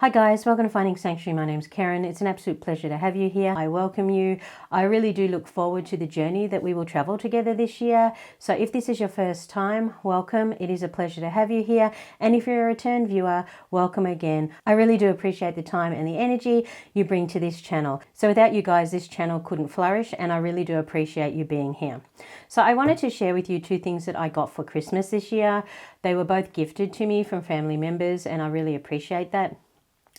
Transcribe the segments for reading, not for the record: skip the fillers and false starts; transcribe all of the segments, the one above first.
Hi guys, welcome to Finding Sanctuary. My name's Karen. It's an absolute pleasure to have you here. I welcome you. I really do look forward to the journey that we will travel together this year. So if this is your first time, welcome. It is a pleasure to have you here. And if you're a return viewer, welcome again. I really do appreciate the time and the energy you bring to this channel. So without you guys, this channel couldn't flourish, and I really do appreciate you being here. So I wanted to share with you two things that I got for Christmas this year. They were both gifted to me from family members, and I really appreciate that.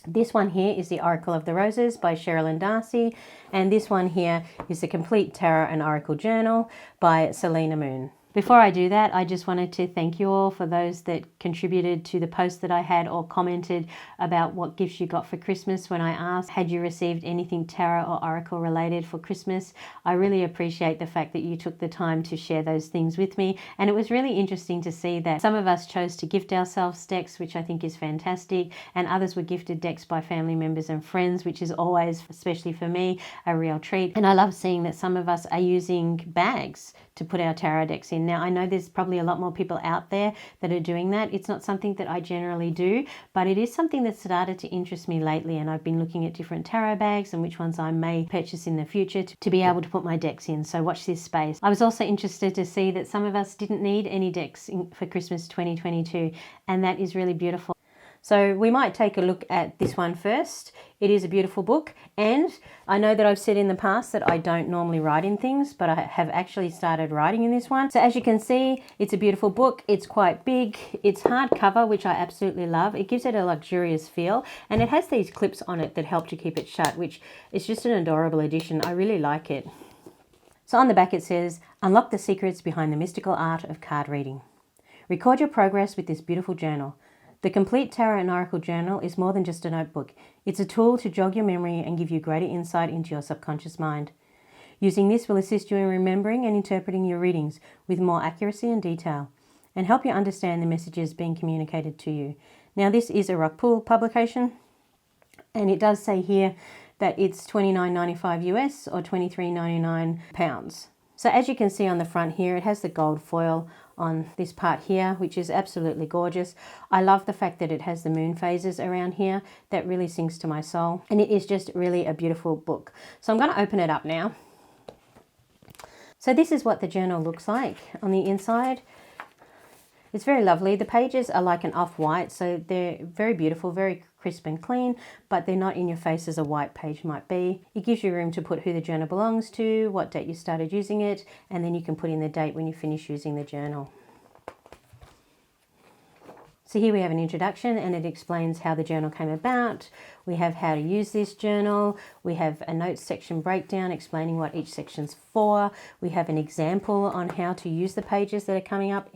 This one here is the Oracle of the Roses by Cheryl and Darcy, and this one here is the Complete Tarot and Oracle Journal by Selena Moon. Before I do that, I just wanted to thank you all for those that contributed to the post that I had or commented about what gifts you got for Christmas when I asked, had you received anything tarot or oracle related for Christmas? I really appreciate the fact that you took the time to share those things with me. And it was really interesting to see that some of us chose to gift ourselves decks, which I think is fantastic, and others were gifted decks by family members and friends, which is always, especially for me, a real treat. And I love seeing that some of us are using bags to put our tarot decks in. Now, I know there's probably a lot more people out there that are doing that. It's not something that I generally do, but it is something that started to interest me lately, and I've been looking at different tarot bags and which ones I may purchase in the future to be able to put my decks in. So watch this space. I was also interested to see that some of us didn't need any decks for Christmas 2022, and that is really beautiful. So we might take a look at this one first. It is a beautiful book, and I know that I've said in the past that I don't normally write in things, but I have actually started writing in this one. So as you can see, it's a beautiful book. It's quite big. It's hardcover, which I absolutely love. It gives it a luxurious feel, and it has these clips on it that help to keep it shut, which is just an adorable addition. I really like it. So on the back it says, "Unlock the secrets behind the mystical art of card reading. Record your progress with this beautiful journal. The Complete Tarot and Oracle Journal is more than just a notebook. It's a tool to jog your memory and give you greater insight into your subconscious mind. Using this will assist you in remembering and interpreting your readings with more accuracy and detail, and help you understand the messages being communicated to you." Now, this is a Rockpool publication, and it does say here that it's $29.95 US or £23.99. So as you can see on the front here, it has the gold foil on this part here, which is absolutely gorgeous. I love the fact that it has the moon phases around here. That really sings to my soul, and it is just really a beautiful book. So I'm going to open it up now. So this is what the journal looks like on the inside. It's very lovely. The pages are like an off-white, so they're very beautiful, very crisp and clean, but they're not in your face as a white page might be. It gives you room to put who the journal belongs to, what date you started using it, and then you can put in the date when you finish using the journal. So here we have an introduction, and it explains how the journal came about. We have how to use this journal. We have a notes section breakdown explaining what each section's for. We have an example on how to use the pages that are coming up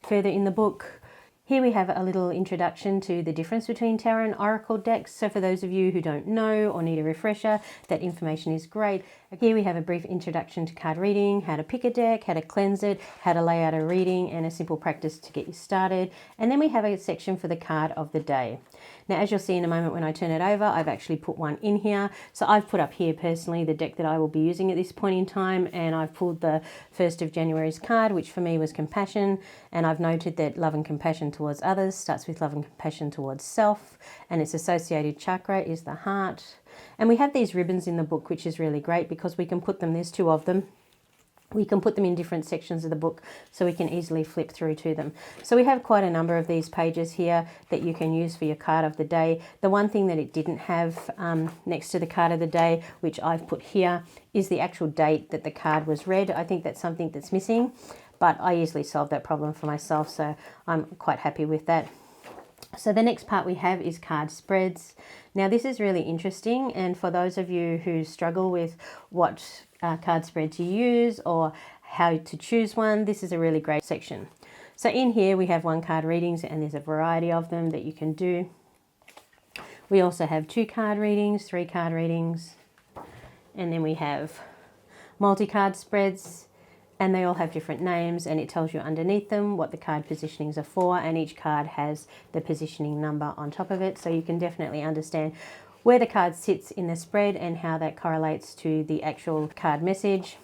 further in the book. Here we have a little introduction to the difference between tarot and oracle decks. So for those of you who don't know or need a refresher, that information is great. Here we have a brief introduction to card reading, how to pick a deck, how to cleanse it, how to lay out a reading, and a simple practice to get you started. And then we have a section for the card of the day. Now, as you'll see in a moment when I turn it over, I've actually put one in here. So I've put up here personally the deck that I will be using at this point in time, and I've pulled the 1st of January's card, which for me was compassion. And I've noted that love and compassion towards others starts with love and compassion towards self, and its associated chakra is the heart. And we have these ribbons in the book, which is really great because we can put them, there's 2 of them. We can put them in different sections of the book so we can easily flip through to them. So we have quite a number of these pages here that you can use for your card of the day. The one thing that it didn't have next to the card of the day, which I've put here, is the actual date that the card was read. I think that's something that's missing, but I easily solved that problem for myself, so I'm quite happy with that. So the next part we have is card spreads. Now this is really interesting, and for those of you who struggle with what card spread to use or how to choose one, this is a really great section. So in here we have 1 card readings, and there's a variety of them that you can do. We also have 2 card readings, 3 card readings, and then we have multi-card spreads, and they all have different names, and it tells you underneath them what the card positionings are for, and each card has the positioning number on top of it, so you can definitely understand where the card sits in the spread and how that correlates to the actual card message.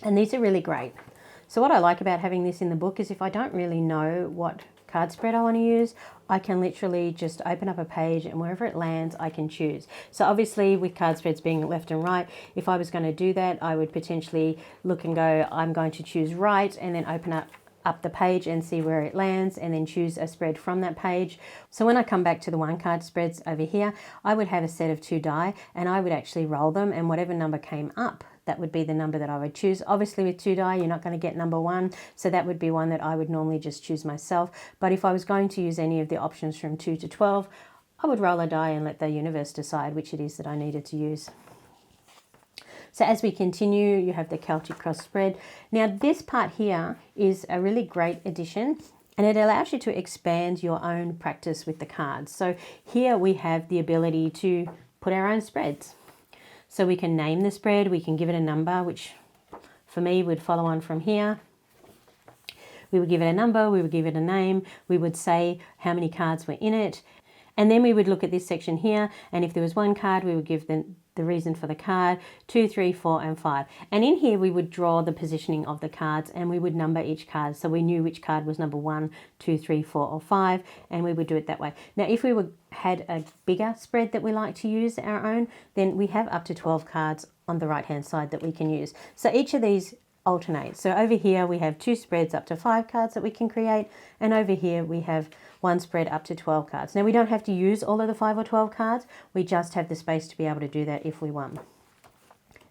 And these are really great. So what I like about having this in the book is if I don't really know what card spread I want to use, I can literally just open up a page and wherever it lands, I can choose. So obviously with card spreads being left and right, if I was going to do that, I would potentially look and go, I'm going to choose right, and then open up the page and see where it lands, and then choose a spread from that page. So when I come back to the one card spreads over here, I would have a set of 2 die, and I would actually roll them, and whatever number came up, that would be the number that I would choose. Obviously with 2 die, you're not going to get number 1, so that would be one that I would normally just choose myself. But if I was going to use any of the options from 2 to 12, I would roll a die and let the universe decide which it is that I needed to use. So as we continue, you have the Celtic cross spread. Now this part here is a really great addition, and it allows you to expand your own practice with the cards. So here we have the ability to put our own spreads. So we can name the spread, we can give it a number, which for me would follow on from here. We would give it a number, we would give it a name, we would say how many cards were in it, and then we would look at this section here, and if there was 1 card, we would give the reason for the card, 2, 3, 4, and 5. And in here we would draw the positioning of the cards, and we would number each card, so we knew which card was number 1, 2, 3, 4, or 5, and we would do it that way. Now if we had a bigger spread that we like to use our own, then we have up to 12 cards on the right hand side that we can use. So each of these alternate. So over here we have 2 spreads up to 5 cards that we can create, and over here we have 1 spread up to 12 cards. Now we don't have to use all of the 5 or 12 cards, we just have the space to be able to do that if we want.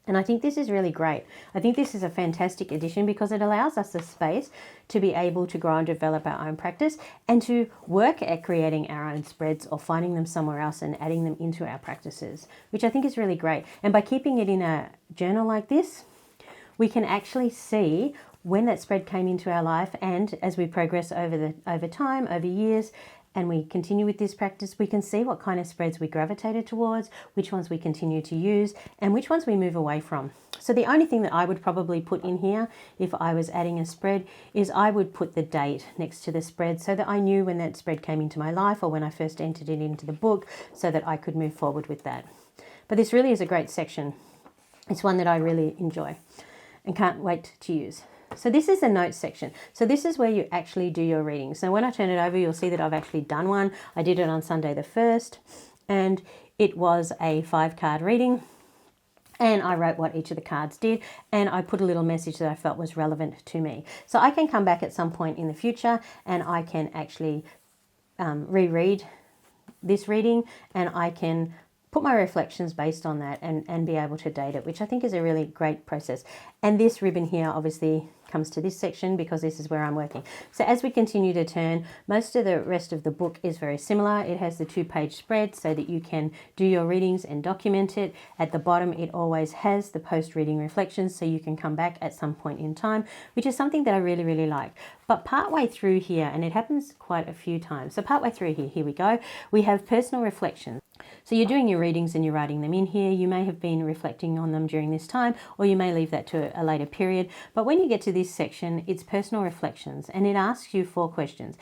And I think this is really great. I think this is a fantastic addition because it allows us the space to be able to grow and develop our own practice and to work at creating our own spreads or finding them somewhere else and adding them into our practices, which I think is really great. And by keeping it in a journal like this, we can actually see when that spread came into our life, and as we progress over time, over years, and we continue with this practice, we can see what kind of spreads we gravitated towards, which ones we continue to use, and which ones we move away from. So the only thing that I would probably put in here if I was adding a spread is I would put the date next to the spread so that I knew when that spread came into my life or when I first entered it into the book, so that I could move forward with that. But this really is a great section. It's one that I really enjoy and can't wait to use. So this is the notes section. So this is where you actually do your reading. So when I turn it over, you'll see that I've actually done one. I did it on Sunday the 1st, and it was a 5-card reading. And I wrote what each of the cards did, and I put a little message that I felt was relevant to me. So I can come back at some point in the future and I can actually reread this reading, and I can put my reflections based on that and be able to date it, which I think is a really great process. And this ribbon here obviously comes to this section because this is where I'm working. So as we continue to turn, most of the rest of the book is very similar. It has the 2-page spread so that you can do your readings and document it. At the bottom, it always has the post-reading reflections so you can come back at some point in time, which is something that I really, really like. But partway through here, and it happens quite a few times, so partway through here we go, we have personal reflections. So you're doing your readings and you're writing them in here. You may have been reflecting on them during this time, or you may leave that to a later period. But when you get to this section, it's personal reflections, and it asks you 4 questions.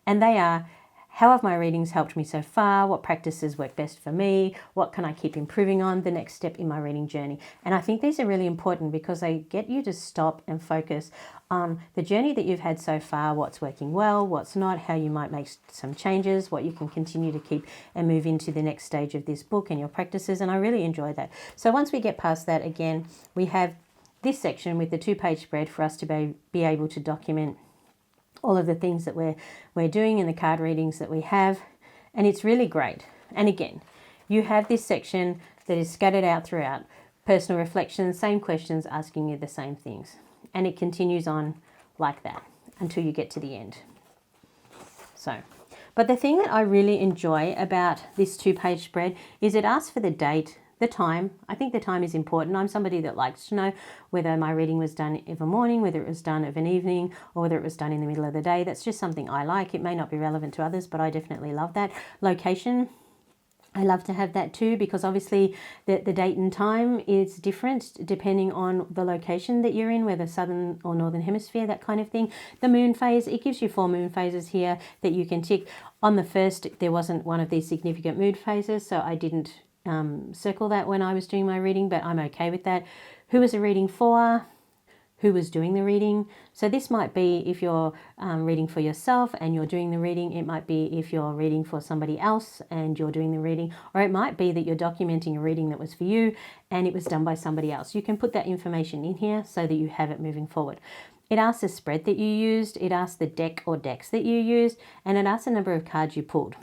And they are, how have my readings helped me so far? What practices work best for me? What can I keep improving on? The next step in my reading journey. And I think these are really important because they get you to stop and focus on the journey that you've had so far, what's working well, what's not, how you might make some changes, what you can continue to keep and move into the next stage of this book and your practices. And I really enjoy that. So once we get past that, again, we have this section with the 2-page spread for us to be able to document all of the things that we're doing in the card readings that we have. And it's really great. And again, you have this section that is scattered out throughout. Personal reflections, same questions, asking you the same things. And it continues on like that until you get to the end. But the thing that I really enjoy about this 2-page spread is it asks for the date, the time. I think the time is important. I'm somebody that likes to know whether my reading was done of a morning, whether it was done of an evening, or whether it was done in the middle of the day. That's just something I like. It may not be relevant to others, but I definitely love that. Location, I love to have that too, because obviously the date and time is different depending on the location that you're in, whether southern or northern hemisphere, that kind of thing. The moon phase, it gives you 4 moon phases here that you can tick. On the 1st, there wasn't one of these significant moon phases, so I didn't circle that when I was doing my reading, but I'm okay with that. Who was the reading for? who was doing the reading. So this might be if you're reading for yourself and you're doing the reading. It might be if you're reading for somebody else and you're doing the reading, or it might be that you're documenting a reading that was for you and it was done by somebody else. You can put that information in here so that you have it moving forward. It asks the spread that you used, it asks the deck or decks that you used, and it asks the number of cards you pulled.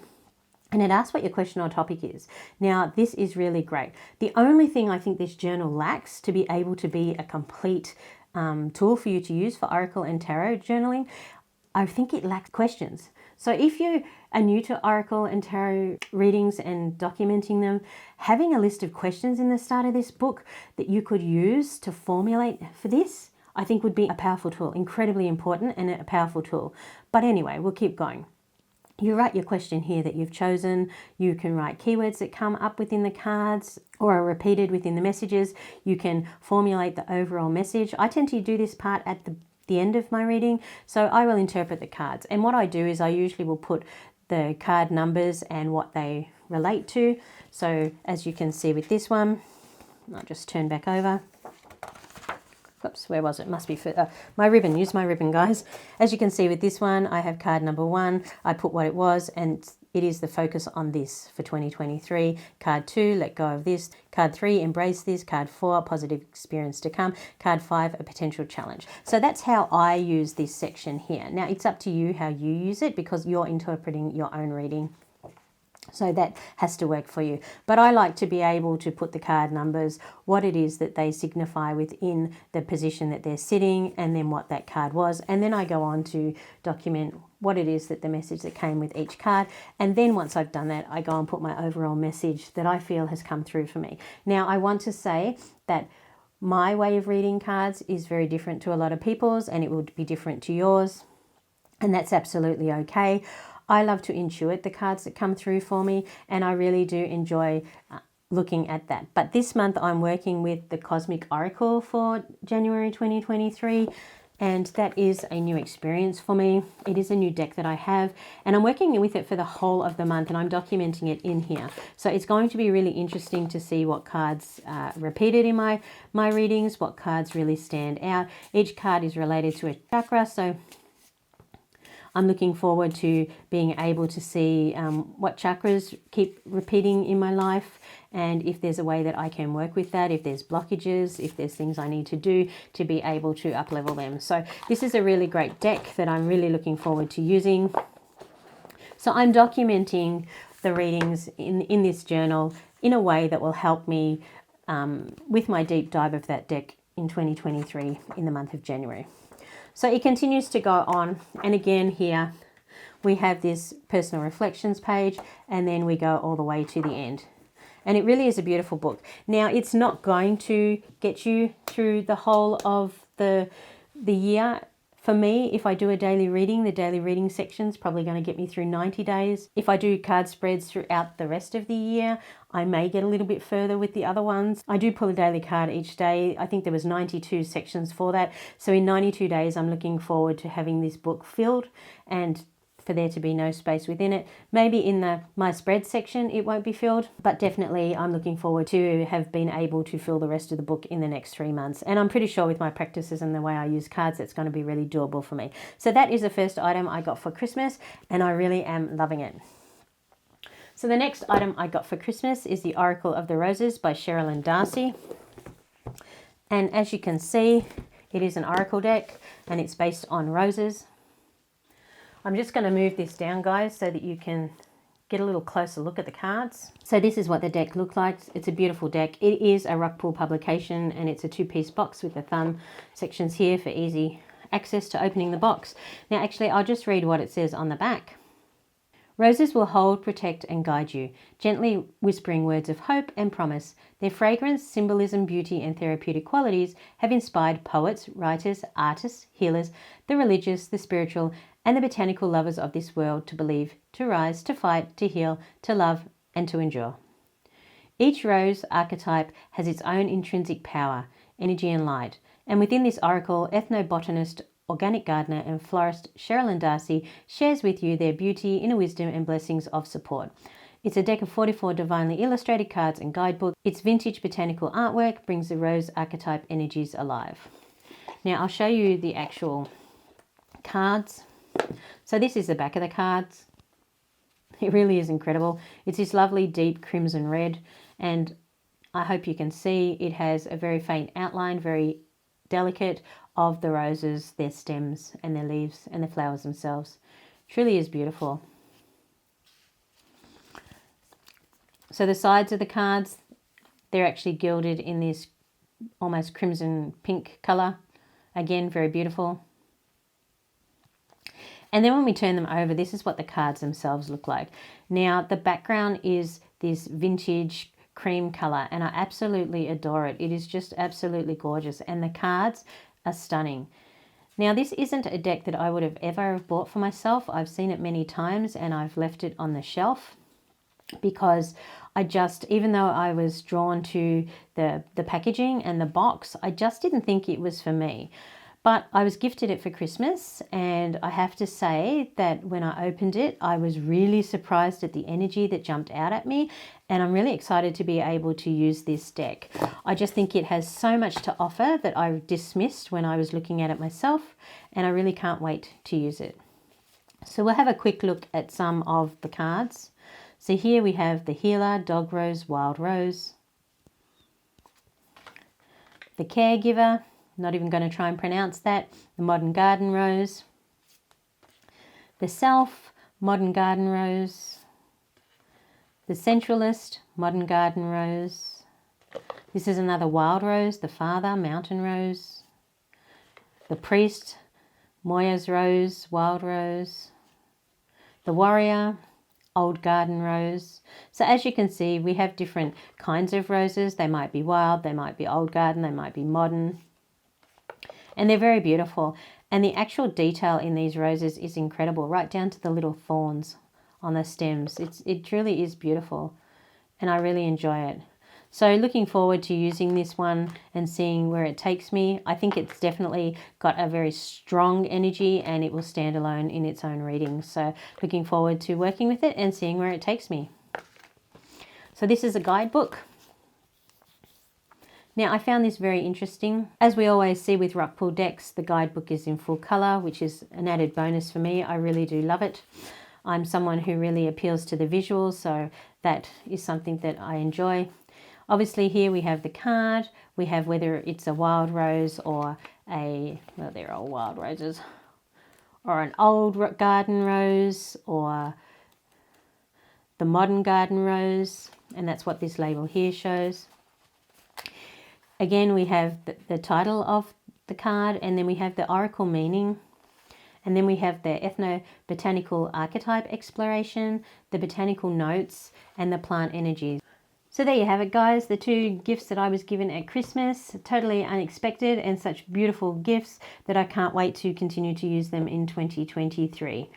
And it asks what your question or topic is. Now, this is really great. The only thing I think this journal lacks to be able to be a complete tool for you to use for Oracle and Tarot journaling, I think it lacks questions. So if you are new to Oracle and Tarot readings and documenting them, having a list of questions in the start of this book that you could use to formulate for this, I think would be a powerful tool, incredibly important and a powerful tool. But anyway, we'll keep going. You write your question here that you've chosen. You can write keywords that come up within the cards or are repeated within the messages. You can formulate the overall message. I tend to do this part at the end of my reading, so I will interpret the cards. And what I do is I usually will put the card numbers and what they relate to. So as you can see with this one, I'll just turn back over. Oops, where was it? Must be for my ribbon. Use my ribbon, guys. As you can see with this one, I have card number 1. I put what it was, and it is the focus on this for 2023. Card 2, let go of this. Card 3, embrace this. Card 4, positive experience to come. Card 5, a potential challenge. So that's how I use this section here. Now, it's up to you how you use it because you're interpreting your own reading. So that has to work for you. But I like to be able to put the card numbers, what it is that they signify within the position that they're sitting, and then what that card was. And then I go on to document what it is that the message that came with each card. And then once I've done that, I go and put my overall message that I feel has come through for me. Now, I want to say that my way of reading cards is very different to a lot of people's, and it will be different to yours. And that's absolutely okay. I love to intuit the cards that come through for me, and I really do enjoy looking at that. But this month I'm working with the Cosmic Oracle for January 2023, and that is a new experience for me. It is a new deck that I have, and I'm working with it for the whole of the month, and I'm documenting it in here. So it's going to be really interesting to see what cards are repeated in my readings, what cards really stand out. Each card is related to a chakra, so I'm looking forward to being able to see what chakras keep repeating in my life, and if there's a way that I can work with that, if there's blockages, if there's things I need to do to be able to up-level them. So this is a really great deck that I'm really looking forward to using. So I'm documenting the readings in this journal in a way that will help me with my deep dive of that deck in 2023 in the month of January. So it continues to go on, and again here we have this personal reflections page, and then we go all the way to the end. And it really is a beautiful book. Now, it's not going to get you through the whole of the year. For me, if I do a daily reading, the daily reading section is probably going to get me through 90 days. If I do card spreads throughout the rest of the year, I may get a little bit further with the other ones. I do pull a daily card each day. I think there was 92 sections for that. So in 92 days, I'm looking forward to having this book filled and for there to be no space within it. Maybe in my spread section it won't be filled, but definitely I'm looking forward to have been able to fill the rest of the book in the next 3 months. And I'm pretty sure with my practices and the way I use cards, it's going to be really doable for me. So that is the first item I got for Christmas, and I really am loving it. So the next item I got for Christmas is the Oracle of the Roses by Sherilyn Darcy. And as you can see, it is an oracle deck and it's based on roses. I'm just going to move this down, guys, so that you can get a little closer look at the cards. So this is what the deck looks like. It's a beautiful deck. It is a Rockpool publication, and it's a 2-piece box with the thumb sections here for easy access to opening the box. Now, actually, I'll just read what it says on the back. Roses will hold, protect, and guide you, gently whispering words of hope and promise. Their fragrance, symbolism, beauty, and therapeutic qualities have inspired poets, writers, artists, healers, the religious, the spiritual, and the botanical lovers of this world to believe, to rise, to fight, to heal, to love, and to endure. Each rose archetype has its own intrinsic power, energy, and light, and within this oracle, ethnobotanist, organic gardener and florist Sherilyn Darcy shares with you their beauty, inner wisdom and blessings of support. It's a deck of 44 divinely illustrated cards and guidebook. Its vintage botanical artwork brings the rose archetype energies alive. Now I'll show you the actual cards. So this is the back of the cards. It really is incredible. It's this lovely deep crimson red, and I hope you can see it has a very faint outline, very delicate, of the roses, their stems and their leaves and the flowers themselves. Truly is beautiful. So the sides of the cards, they're actually gilded in this almost crimson pink colour. Again, very beautiful. And then when we turn them over, this is what the cards themselves look like. Now, the background is this vintage cream colour, and I absolutely adore it. It is just absolutely gorgeous, and the cards are stunning. Now, this isn't a deck that I would have ever bought for myself. I've seen it many times, and I've left it on the shelf because even though I was drawn to the packaging and the box, I just didn't think it was for me. But I was gifted it for Christmas, and I have to say that when I opened it, I was really surprised at the energy that jumped out at me, and I'm really excited to be able to use this deck. I just think it has so much to offer that I dismissed when I was looking at it myself, and I really can't wait to use it. So we'll have a quick look at some of the cards. So here we have the Healer, Dog Rose, Wild Rose, the Caregiver, not even going to try and pronounce that, the Modern Garden Rose, the Self, Modern Garden Rose, the Centralist, Modern Garden Rose. This is another Wild Rose, the Father, Mountain Rose, the Priest, Moya's Rose, Wild Rose, the Warrior, Old Garden Rose. So as you can see, we have different kinds of roses. They might be wild, they might be old garden, they might be modern. And they're very beautiful. And the actual detail in these roses is incredible, right down to the little thorns on the stems. It truly is beautiful, and I really enjoy it. So looking forward to using this one and seeing where it takes me. I think it's definitely got a very strong energy, and it will stand alone in its own reading. So looking forward to working with it and seeing where it takes me. So this is a guidebook. Now, I found this very interesting. As we always see with rock pool decks, the guidebook is in full colour, which is an added bonus for me. I really do love it. I'm someone who really appeals to the visuals, so that is something that I enjoy. Obviously, here we have the card. We have whether it's a wild rose or well, they're all wild roses, or an old garden rose, or the modern garden rose, and that's what this label here shows. Again, we have the title of the card, and then we have the oracle meaning, and then we have the ethnobotanical archetype exploration, the botanical notes, and the plant energies. So there you have it, guys, the two gifts that I was given at Christmas, totally unexpected, and such beautiful gifts that I can't wait to continue to use them in 2023.